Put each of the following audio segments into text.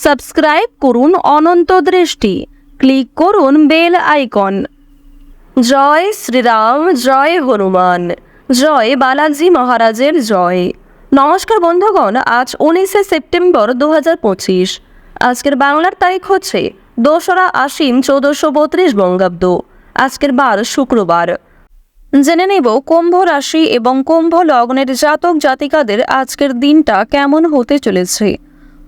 Subscribe করুন অনন্ত দৃষ্টি, click করুন বেল আইকন। জয় শ্রীরাম, জয় হনুমান, জয় বালাজি মহারাজের জয়। নমস্কার বন্ধুগণ, আজ 19শে সেপ্টেম্বর 2025। আজকের বাংলার তারিখ হচ্ছে 2রা আশ্বিন 1432 বঙ্গাব্দ। আজকের বার শুক্রবার। জেনে নেব কুম্ভ রাশি এবং কুম্ভ লগ্নের জাতক জাতিকাদের আজকের দিনটা কেমন হতে চলেছে,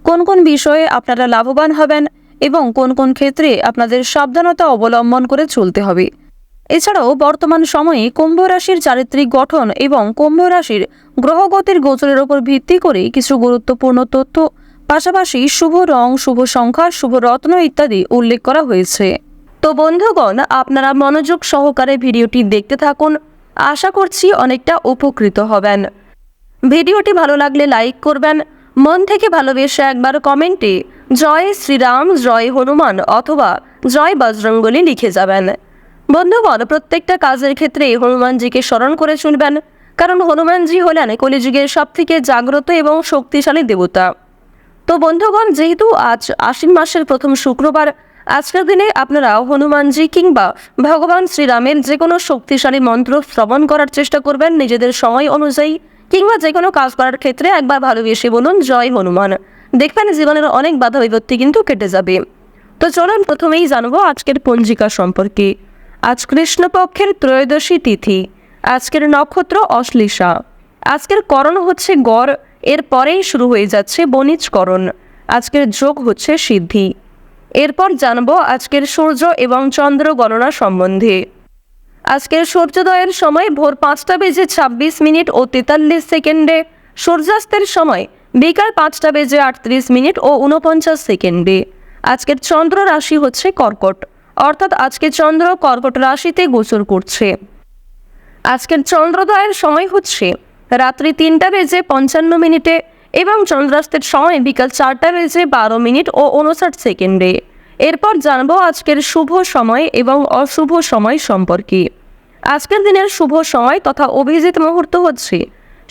কোন কোন বিষয়ে আপনারা লাভবান হবেন এবং কোন কোন ক্ষেত্রে আপনাদের সাবধানতা অবলম্বন করে চলতে হবে। এছাড়াও বর্তমান সময়ে কুম্ভ রাশির চারিত্রিক গঠন এবং কুম্ভ রাশির গ্রহগতির গোচরের উপর ভিত্তি করে কিছু গুরুত্বপূর্ণ তথ্য, পাশাপাশি শুভ রং, শুভ সংখ্যা, শুভ রত্ন ইত্যাদি উল্লেখ করা হয়েছে। তো বন্ধুগণ, আপনারা মনোযোগ সহকারে ভিডিওটি দেখতে থাকুন। আশা করছি অনেকটা উপকৃত হবেন। ভিডিওটি ভালো লাগলে লাইক করবেন, মন থেকে ভালোবেসে একবার কমেন্টে জয় শ্রীরাম, জয় হনুমান অথবা জয় বজরঙ্গলী লিখে যাবেন। বন্ধুগণ, প্রত্যেকটা কাজের ক্ষেত্রে হনুমানজিকে স্মরণ করে চলবেন, কারণ হনুমানজি হলেন কলিযুগের সবথেকে জাগ্রত এবং শক্তিশালী দেবতা। তো বন্ধুগণ, যেহেতু আজ আশ্বিন মাসের প্রথম শুক্রবার, আজকের দিনে আপনারা হনুমানজি কিংবা ভগবান শ্রীরামের যে কোনো শক্তিশালী মন্ত্র শ্রবণ করার চেষ্টা করবেন নিজেদের সময় অনুযায়ী, কিংবা যে কোনো কাজ করার ক্ষেত্রে একবার ভালোবেসে বলুন জয় হনুমান। দেখবেন জীবনের অনেক বাধা বিপত্তি কিন্তু কেটে যাবে। তো চলুন প্রথমেই জানবো আজকের পঞ্জিকা সম্পর্কে। আজ কৃষ্ণপক্ষের ত্রয়োদশী তিথি। আজকের নক্ষত্র অশ্লেষা। আজকের করণ হচ্ছে গড়, এর পরেই শুরু হয়ে যাচ্ছে বণিজকরণ। আজকের যোগ হচ্ছে সিদ্ধি। এরপর জানবো আজকের সূর্য এবং চন্দ্র গণনা সম্বন্ধে। আজকের সূর্যোদয়ের সময় ভোর 5টা বেজে 26 মিনিট ও 43 সেকেন্ডে, সূর্যাস্তের সময় বিকাল 5টা বেজে 38 মিনিট ও 49 সেকেন্ডে। আজকের চন্দ্র রাশি হচ্ছে কর্কট, অর্থাৎ আজকে চন্দ্র কর্কট রাশিতে গোচর করছে। আজকের চন্দ্রোদয়ের সময় হচ্ছে রাত্রি 3টা বেজে 55 মিনিটে এবং চন্দ্রাস্তের সময় বিকাল 4টা বেজে 12 মিনিট ও 59 সেকেন্ডে। এরপর জানবো আজকের শুভ সময় এবং অশুভ সময় সম্পর্কে। আজকের দিনের শুভ সময় তথা অভিজিৎ মুহূর্ত হচ্ছে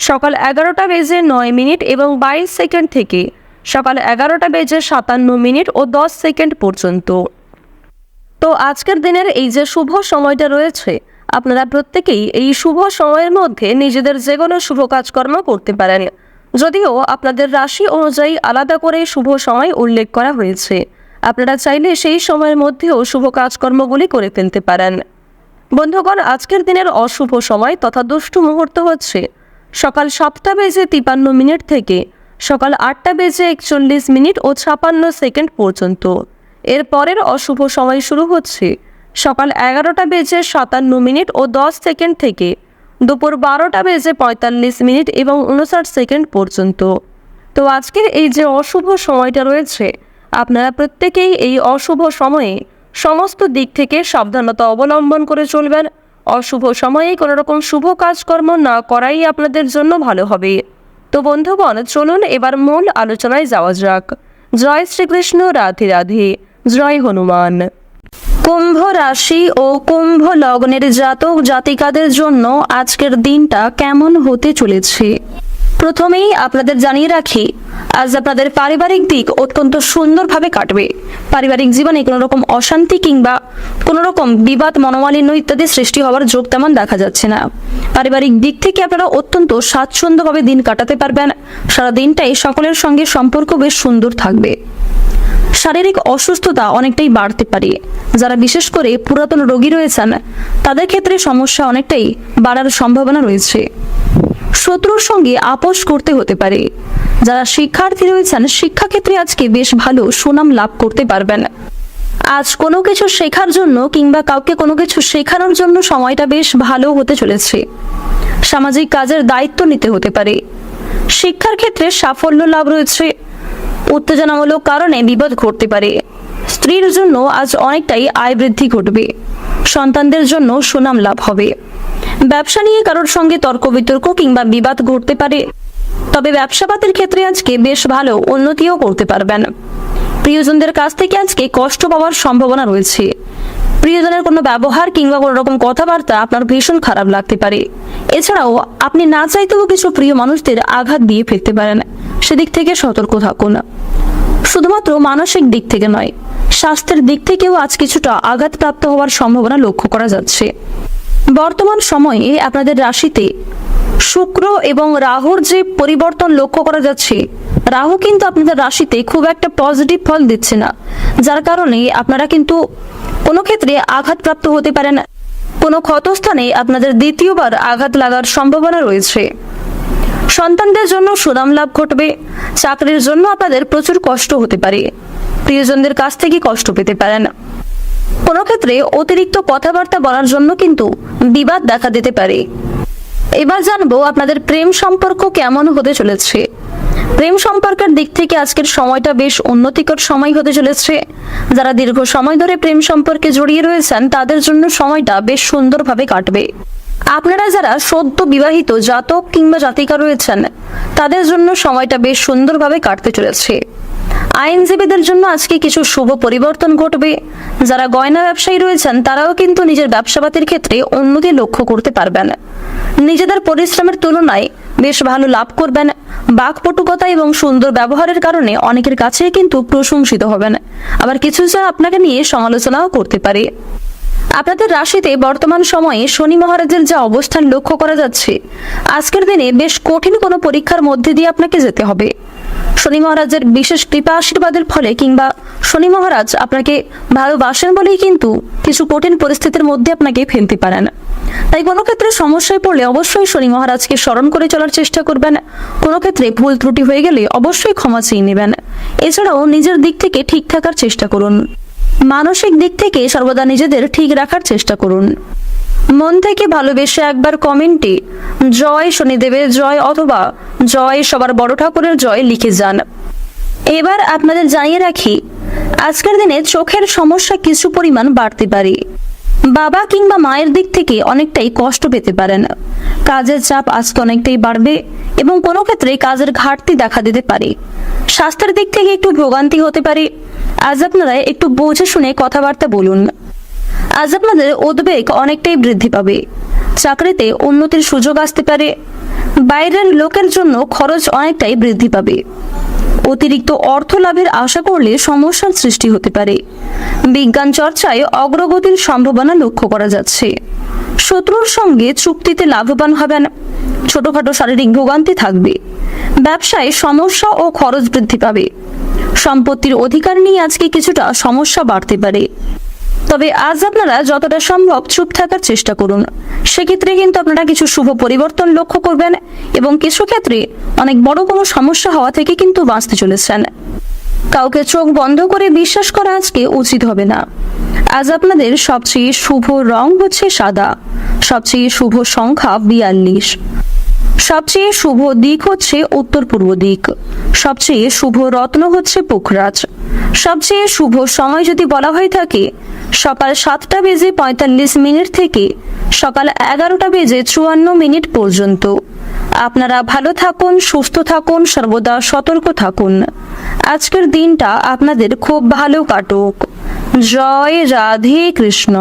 সকাল 11টা বেজে 9 মিনিট এবং 22 সেকেন্ড থেকে সকাল 11টা বেজে 57 মিনিট ও 10 সেকেন্ড পর্যন্ত। তো আজকের দিনের এই যে শুভ সময়টা রয়েছে, আপনারা প্রত্যেকেই এই শুভ সময়ের মধ্যে নিজেদের যে কোনো শুভ কাজকর্ম করতে পারেন, যদিও আপনাদের রাশি অনুযায়ী আলাদা করে শুভ সময় উল্লেখ করা হয়েছে। আপনারা চাইলে সেই সময়ের মধ্যেও শুভ কাজকর্মগুলি করে ফেলতে পারেন। বন্ধুগণ, আজকের দিনের অশুভ সময় তথা দুষ্টু মুহূর্ত হচ্ছে সকাল 7টা বেজে 53 মিনিট থেকে সকাল 8টা বেজে 41 মিনিট ও 56 সেকেন্ড পর্যন্ত। এর পরের অশুভ সময় শুরু হচ্ছে সকাল 11টা বেজে 57 মিনিট ও 10 সেকেন্ড থেকে দুপুর 12টা বেজে 45 মিনিট এবং 59 সেকেন্ড পর্যন্ত। তো আজকের এই যে অশুভ সময়টা রয়েছে, আপনারা প্রত্যেকেই এই অশুভ সময়ে সমস্ত দিক থেকে সাবধানতা অবলম্বন করে চলবেন। অশুভ সময়ে কোনো রকম শুভ কাজকর্ম না করাই আপনাদের জন্য ভালো হবে। তো বন্ধুগণ, চলুন এবার মূল আলোচনায় যাওয়া যাক। জয় শ্রীকৃষ্ণ, রাধে রাধে, জয় হনুমান। কুম্ভ রাশি ও কুম্ভ লগ্নের জাতক জাতিকাদের জন্য আজকের দিনটা কেমন হতে চলেছে। প্রথমেই আপনাদের জানিয়ে রাখি, আজ আপনাদের পারিবারিক দিক অত্যন্ত সুন্দরভাবে কাটবে। পারিবারিক জীবনে কোনো রকম অশান্তি কিংবা কোনো রকম বিবাদ, মনোমালিন্য ইত্যাদি সৃষ্টি হওয়ার যোগ তেমন দেখা যাচ্ছে না। পারিবারিক দিক থেকে আপনারা অত্যন্ত স্বাচ্ছন্দ্যভাবে দিন কাটাতে পারবেন। সারা দিনটাই সকলের সঙ্গে সম্পর্ক বেশ সুন্দর থাকবে। শারীরিক অসুস্থতা অনেকটাই বাড়তে পারে। যারা বিশেষ করে পুরাতন রোগী রয়েছেন তাদের ক্ষেত্রে সমস্যা অনেকটাই বাড়ার সম্ভাবনা রয়েছে। শত্রুর সঙ্গে আপোষ করতে হতে পারে। যারা শিক্ষার্থী রয়েছেন শিক্ষাক্ষেত্রে আজকে বেশ ভালো সুনাম লাভ করতে পারবেন। আজ কোনো কিছু শেখার জন্য কিংবা কাউকে কোনো কিছু শেখানোর জন্য সময়টা বেশ ভালো হতে চলেছে। সামাজিক কাজের দায়িত্ব নিতে হতে পারে। শিক্ষার ক্ষেত্রে সাফল্য লাভ রয়েছে। উত্তেজনামূলক কারণে বিপদ ঘটতে পারে। স্ত্রীর জন্য আজ অনেকটাই আয় বৃদ্ধি ঘটবে। সন্তানদের জন্য সুনাম লাভ হবে। ব্যবসা নিয়ে কারোর সঙ্গে তর্ক বিতর্ক কিংবা বিবাদ ঘটতে পারে, তবে ব্যবসাপাতের ক্ষেত্রে আজকে বেশ ভালো উন্নতিও করতে পারবেন। প্রিয়জনদের কাছ থেকে আজকে কষ্ট পাওয়ার সম্ভাবনা রয়েছে। প্রিয়জনের কোনো ব্যবহার কিংবা কোনো রকম কথাবার্তা আপনার ভীষণ খারাপ লাগতে পারে। এছাড়াও আপনি না চাইতেও কিছু প্রিয় মানুষদের আঘাত দিয়ে ফেলতে পারেন, সেদিক থেকে সতর্ক থাকুন। শুধুমাত্র মানসিক দিক থেকে নয়, স্বাস্থ্যের দিক থেকেও আজ কিছুটা আঘাতপ্রাপ্ত হওয়ার সম্ভাবনা লক্ষ্য করা যাচ্ছে। বর্তমান সময়ে আপনাদের রাশিতে শুক্র এবং রাহুর যে পরিবর্তন লক্ষ্য করা যাচ্ছে, রাহু কিন্তু আপনাদের রাশিতে খুব একটা পজিটিভ ফল দিচ্ছে না, যার কারণে আপনারা কিন্তু কোনো ক্ষেত্রে আঘাতপ্রাপ্ত হতে পারেন। কোনো ক্ষতস্থানে আপনাদের দ্বিতীয়বার আঘাত লাগার সম্ভাবনা রয়েছে। সন্তানদের জন্য সুনাম লাভ ঘটবে। চাকরির জন্য আপনাদের প্রচুর কষ্ট হতে পারে, প্রিয়জনদের কাছ থেকে কষ্ট পেতে পারেন। কোনো ক্ষেত্রে অতিরিক্ত কথাবার্তা বলার জন্য কিন্তু বিবাদ দেখা দিতে পারে। এবার জানবো আপনাদের প্রেম সম্পর্ক কেমন হতে চলেছে। প্রেম সম্পর্কের দিক থেকে আজকের সময়টা বেশ উন্নতিকর সময় হতে চলেছে। যারা দীর্ঘ সময় ধরে প্রেম সম্পর্কে জড়িয়ে রয়েছেন তাদের জন্য সময়টা বেশ সুন্দরভাবে কাটবে। আপনারা যারা সদ্য বিবাহিত জাতক কিংবা জাতিকা রয়েছেন তাদের জন্য সময়টা বেশ সুন্দরভাবে কাটতে চলেছে। আইনজীবীদের জন্য আজকে কিছু শুভ পরিবর্তন ঘটবে। যারা গয়না ব্যবসায়ী রয়েছেন তারাও কিন্তু নিজের ব্যবসাপাতির ক্ষেত্রে উন্নতি লক্ষ্য করতে পারবেন। নিজেদের পরিশ্রমের তুলনায় বেশ ভালো লাভ করবেন। বাকপটুকতা এবং সুন্দর ব্যবহারের কারণে অনেকের কাছে কিন্তু প্রশংসিত হবেন, আবার কিছু জন আপনাকে নিয়ে সমালোচনাও করতে পারে। আপনাদের রাশিতে বর্তমান সময়ে শনি মহারাজের যা অবস্থান লক্ষ্য করা যাচ্ছে, আজকের দিনে বেশ কঠিন কোনো পরীক্ষার মধ্যে দিয়ে আপনাকে যেতে হবে। শনি মহারাজের বিশেষ কৃপা আশীর্বাদের ফলে কিংবা শনি মহারাজ আপনাকে ভালোবাসেন বলেই কিন্তু কিছু কঠিন পরিস্থিতির মধ্যে আপনাকে ফেলতে পারেন। তাই কোনো ক্ষেত্রে সমস্যায় পড়লে অবশ্যই শনি মহারাজকে স্মরণ করে চলার চেষ্টা করবেন। কোনো ক্ষেত্রে ভুল ত্রুটি হয়ে গেলে অবশ্যই ক্ষমা চেয়ে নেবেন। এছাড়াও নিজের দিক থেকে ঠিক থাকার চেষ্টা করুন। মানসিক দিক থেকে সর্বদা নিজেদের ঠিক রাখার চেষ্টা করুন। মন থেকে ভালোবেসে একবার কমেন্টে জয় শনিদেবের জয় অথবা জয় সবার বড় ঠাকুরের জয় লিখে যান। এবার আপনাদের জানিয়ে রাখি, আজকের দিনে চোখের সমস্যা কিছু পরিমাণ বাড়তে পারে। বাবা কিংবা মায়ের দিক থেকে অনেকটাই কষ্ট পেতে পারেন। কাজের চাপ আজকে অনেকটাই বাড়বে এবং কোনো ক্ষেত্রে কাজের ঘাটতি দেখা দিতে পারে। স্বাস্থ্যের দিক থেকে একটু ভোগান্তি হতে পারে। আজ আপনারা একটু বুঝে শুনে কথাবার্তা বলুন। আজ আপনাদের উদ্বেগ অনেকটাই বৃদ্ধি পাবে। চাকরিতে উন্নতির সুযোগ আসতে পারে। বাইরের লোকের জন্য খরচ অনেকটাই বৃদ্ধি পাবে। অতিরিক্ত অর্থ লাভের আশা করলে সমস্যার সৃষ্টি হতে পারে। বিজ্ঞান চর্চায় অগ্রগতির সম্ভাবনা লক্ষ্য করা যাচ্ছে। শত্রুর সঙ্গে চুক্তিতে লাভবান হবেন। ছোটখাটো শারীরিক ভোগান্তি থাকবে। ব্যবসায় সমস্যা ও খরচ বৃদ্ধি পাবে। সম্পত্তির অধিকার নিয়ে আজকে কিছুটা সমস্যা বাড়তে পারে। তবে আজ আপনারা যতটা সম্ভব চুপ থাকার চেষ্টা করুন। সেক্ষেত্রে কিন্তু আপনারা কিছু শুভ পরিবর্তন লক্ষ্য করবেন এবং কিছু ক্ষেত্রে অনেক বড় কোনো সমস্যা হওয়া থেকে কিন্তু বাঁচতে চলেছেন। কাউকে চোখ বন্ধ করে বিশ্বাস করা আজকে উচিত হবে না। আজ আপনাদের সবচেয়ে শুভ রং হচ্ছে সাদা। সবচেয়ে শুভ সংখ্যা 42। সবচেয়ে শুভ দিক হচ্ছে উত্তর পূর্ব দিক। সবচেয়ে শুভ রত্ন হচ্ছে পুখরাজ। সবচেয়ে শুভ সময় যদি বলা হয়ে থাকে সকাল 7:45 থেকে সকাল 11:54 পর্যন্ত। আপনারা ভালো থাকুন, সুস্থ থাকুন, সর্বদা সতর্ক থাকুন। আজকের দিনটা আপনাদের খুব ভালো কাটুক। জয় রাধে কৃষ্ণ।